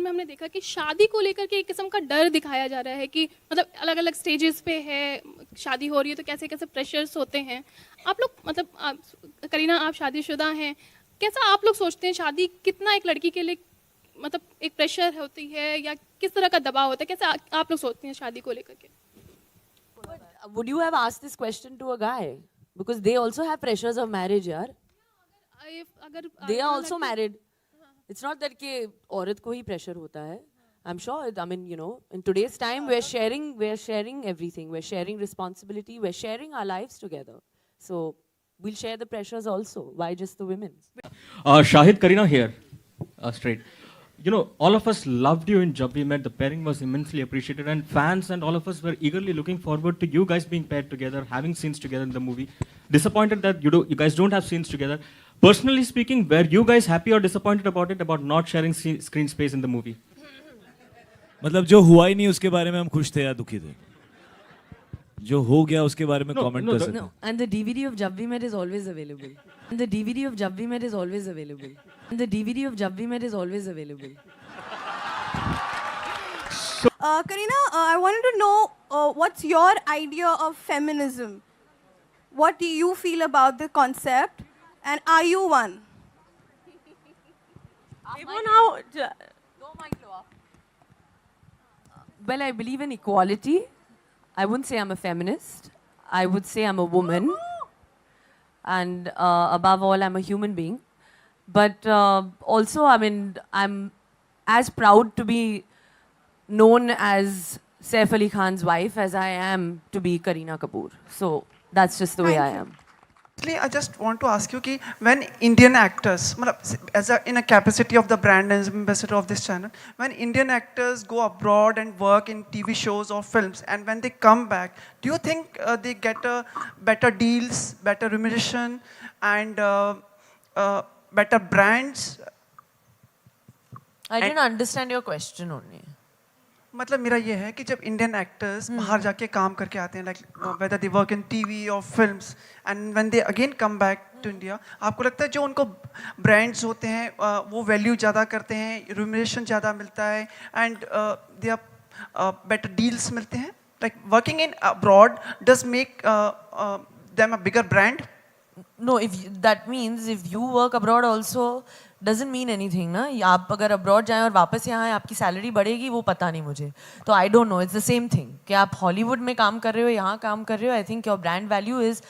में हमने देखा कि शादी को लेकर के एक किस्म का डर दिखाया जा रहा है कि मतलब अलग अलग स्टेजेस पे है, शादी हो रही है तो कैसे कैसे प्रेशर्स होते हैं। आप लोग मतलब करीना आप शादीशुदा हैं, कैसा आप लोग सोचते हैं शादी कितना एक लड़की के लिए मतलब एक प्रेशर होती है या किस तरह का दबाव होता है, कैसे आप लोग सोचते हैं शादी को लेकर के? Would you have asked this question to a guy? Because they also have pressures of marriage, yaar. अगर They are also married. It's not that कि औरत को ही pressure होता है. I'm sure. I mean, you know, in today's time, we're sharing everything. We're sharing responsibility. We're sharing our lives together. So we'll share the pressures also. Why just the women? Shahid, Karina here, straight. You know, all of us loved you in Jab We Met. The pairing was immensely appreciated, and fans and all of us were eagerly looking forward to you guys being paired together, having scenes together in the movie. Disappointed that you guys don't have scenes together. Personally speaking, were you guys happy or disappointed about it, about not sharing screen space in the movie? मतलब जो हुआ ही नहीं उसके बारे में हम खुश थे या दुखी थे? जो हो गया उसके बारे में कमेंट कर सकते हैं. No, and the DVD of Jab We Met is always available. And the DVD of Jab We Met is always available. And the DVD of Jab We Met is always available. Karina, I wanted to know what's your idea of feminism? What do you feel about the concept? And are you one? Well, I believe in equality. I wouldn't say I'm a feminist. I would say I'm a woman. And above all, I'm a human being. But also, I mean, I'm as proud to be known as Saif Ali Khan's wife as I am to be Kareena Kapoor. So that's just the way I am. Actually, I just want to ask you कि when Indian actors, in a capacity of the brand ambassador of this channel, when Indian actors go abroad and work in TV shows or films, and when they come back, do you think they get better deals, better remuneration, and better brands? I didn't understand your question only. मतलब मेरा ये है कि जब Indian actors बाहर जाके काम करके आते हैं, like whether they work in TV और films, and when they again come back to India, आपको लगता है जो उनको ब्रांड्स होते हैं वो वैल्यू ज़्यादा करते हैं, रिम्यूनरेशन ज़्यादा मिलता है, and they are better deals मिलते हैं? Like working in abroad does make them a bigger brand? No, that means if you work abroad also doesn't mean anything, ना? आप अगर abroad जाएं और वापस यहाँ आए, आपकी salary बढ़ेगी वो पता नहीं मुझे. तो I don't know. It's the same thing. कि आप Hollywood में काम कर रहे हो, यहाँ काम कर रहे हो. I think your brand value is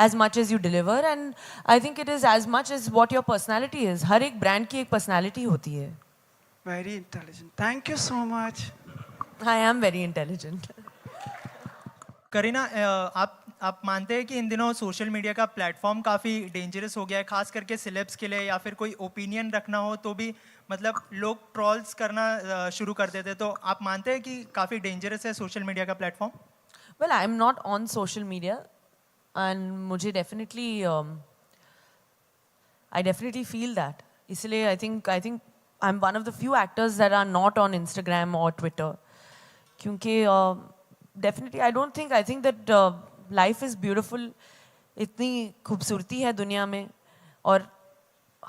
as much as you deliver, and I think it is as much as what your personality is. हर एक brand की एक personality होती है. Very intelligent. Thank you so much. I am very intelligent. Kareena, आप मानते हैं कि इन दिनों सोशल मीडिया का प्लेटफॉर्म काफ़ी डेंजरस हो गया है, खास करके सेलेब्स के लिए, या फिर कोई ओपिनियन रखना हो तो भी मतलब लोग ट्रॉल्स करना शुरू कर देते, तो आप मानते हैं कि काफ़ी डेंजरस है सोशल मीडिया का platform? Well, I am not on social media, and मुझे definitely I definitely feel that. इसलिए I think I'm one of the few actors that are not on Instagram or Twitter. क्योंकि definitely I think that life is beautiful. इतनी खूबसूरती है दुनिया में, और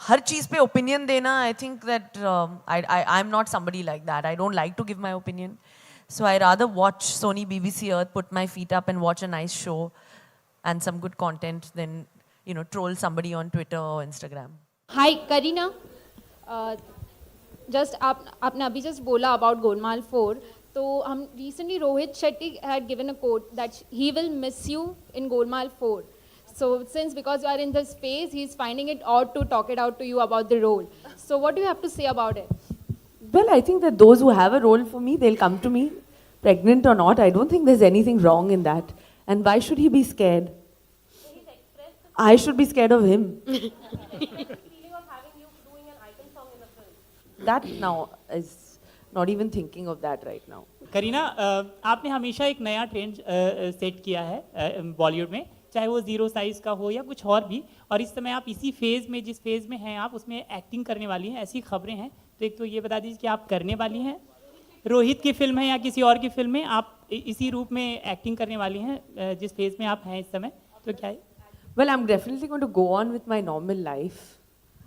हर चीज़ पे opinion देना, I think that I'm not somebody like that. I don't like to give my opinion. So I rather watch Sony BBC Earth, put my feet up and watch a nice show and some good content than, you know, troll somebody on Twitter or Instagram. Hi, Kareena. Just आपने अभी just बोला about Golmaal 4. तो हम recently Rohit Shetty had given a quote that he will miss you in Golmaal 4. So since because you are in this phase, he's finding it odd to talk it out to you about the role. So what do you have to say about it? Well, I think that those who have a role for me, they'll come to me, pregnant or not. I don't think there's anything wrong in that. And why should he be scared? I should be scared of him. That now is not even thinking of that right now. Kareena, आपने हमेशा एक नया trend set किया है बॉलीवुड में, चाहे वो zero size का हो या कुछ और भी, और इस समय आप इसी फेज़ में, जिस फेज़ में हैं आप, उसमें एक्टिंग करने वाली हैं, ऐसी खबरें हैं. तो एक तो ये बता दीजिए कि आप करने वाली हैं, रोहित की फिल्म है या किसी और की फिल्म में आप इसी रूप में एक्टिंग करने वाली हैं जिस फेज़ में आप हैं इस समय, तो क्या है? Well, I'm definitely going to go on with my normal life.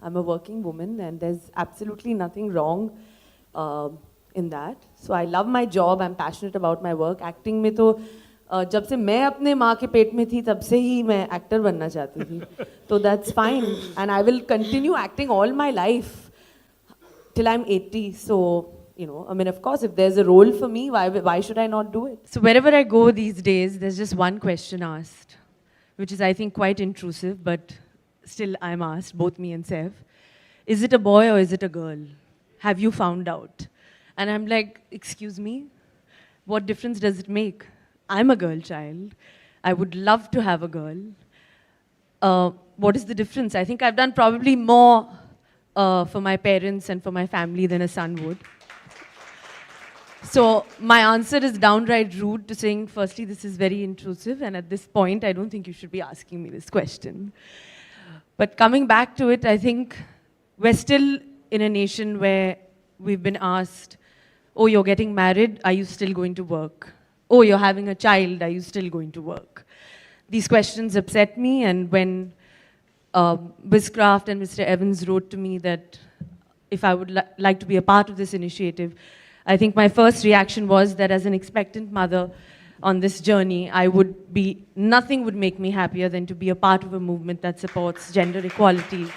I'm a working woman and there's absolutely nothing wrong in that. So I love my job. I'm passionate about my work. Acting में तो जब से मैं अपने माँ के पेट में थी तब से ही मैं एक्टर बनना चाहती थी. So that's fine, and I will continue acting all my life till I'm 80. So you know, I mean, of course, if there's a role for me, why should I not do it? So wherever I go these days, there's just one question asked, which is I think quite intrusive, but still I'm asked, both me and Sev, is it a boy or is it a girl? Have you found out? And I'm like, excuse me, what difference does it make? I'm a girl child. I would love to have a girl. What is the difference? I think I've done probably more for my parents and for my family than a son would. So my answer is downright rude to saying, firstly, this is very intrusive, and at this point, I don't think you should be asking me this question. But coming back to it, I think we're still in a nation where we've been asked, oh, you're getting married, are you still going to work? Oh, you're having a child, are you still going to work? These questions upset me, and when Bizcraft and Mr. Evans wrote to me that if I would like to be a part of this initiative, I think my first reaction was that as an expectant mother on this journey, nothing would make me happier than to be a part of a movement that supports gender equality.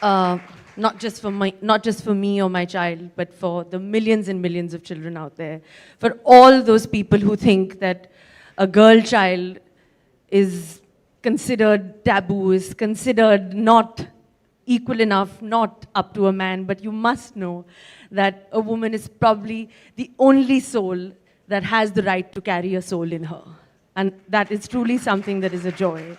Not just for me or my child, but for the millions and millions of children out there. For all those people who think that a girl child is considered taboo, is considered not equal enough, not up to a man, but you must know that a woman is probably the only soul that has the right to carry a soul in her. And that is truly something that is a joy.